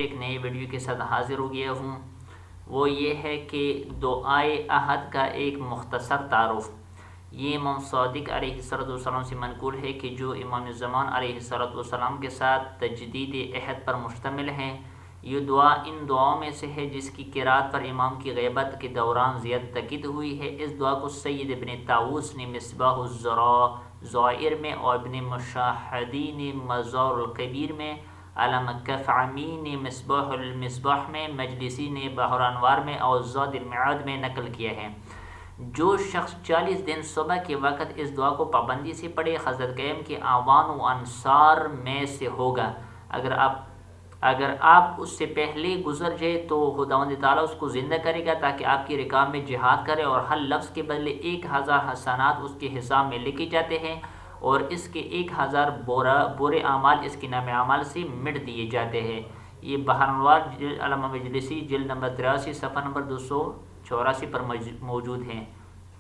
ایک نئی ویڈیو کے ساتھ حاضر ہو گیا ہوں. وہ یہ ہے کہ دعائے عہد کا ایک مختصر تعارف. یہ امام صادق علیہ السلام سے منقول ہے کہ جو امام زمان علیہ السلام کے ساتھ تجدید عہد پر مشتمل ہے. یہ دعا ان دعاؤں میں سے ہے جس کی قرات پر امام کی غیبت کے دوران زیادہ تاکید ہوئی ہے. اس دعا کو سید ابن طاووس نے مصباح الزوائر میں اور ابن مشاہدی نے مزار الکبیر میں، علامہ کفعمی نے مصباح المصباح میں، مجلسی نے بحر انوار میں اور زاد المعاد میں نقل کیا ہے. جو شخص 40 دن صبح کے وقت اس دعا کو پابندی سے پڑھے حضرت قیم کے اعوان و انصار میں سے ہوگا. اگر آپ اس سے پہلے گزر جائے تو خداوند تعالیٰ اس کو زندہ کرے گا تاکہ آپ کی رکاب میں جہاد کرے، اور ہر لفظ کے بدلے 1000 حسنات اس کے حساب میں لکھے جاتے ہیں، اور اس کے 1000 برے اعمال اس کے نام اعمال سے مٹ دیے جاتے ہیں. یہ بحر انوار علامہ مجلسی جلد نمبر 83 صفحہ نمبر 284 پر موجود ہیں.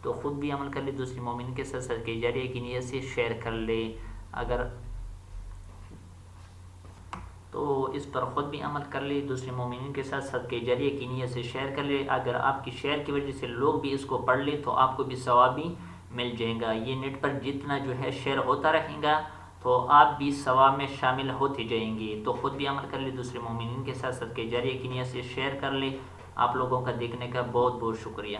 تو خود بھی عمل کر لے، دوسری مومن کے ساتھ صدقہ جاریہ کی نیت سے شیئر کر لے. تو اس پر خود بھی عمل کر لے، دوسرے مومنین کے ساتھ صدقہ جاریہ کی نیت سے شیئر کر لے. اگر آپ کی شیئر کی وجہ سے لوگ بھی اس کو پڑھ لے تو آپ کو بھی ثواب بھی مل جائے گا. یہ نیٹ پر جتنا شیئر ہوتا رہے گا تو آپ بھی ثواب میں شامل ہوتے جائیں گے. تو خود بھی عمل کر لے، دوسرے مومنین کے ساتھ صدقہ جاریہ کی نیت سے شیئر کر لے. آپ لوگوں کا دیکھنے کا بہت بہت شکریہ.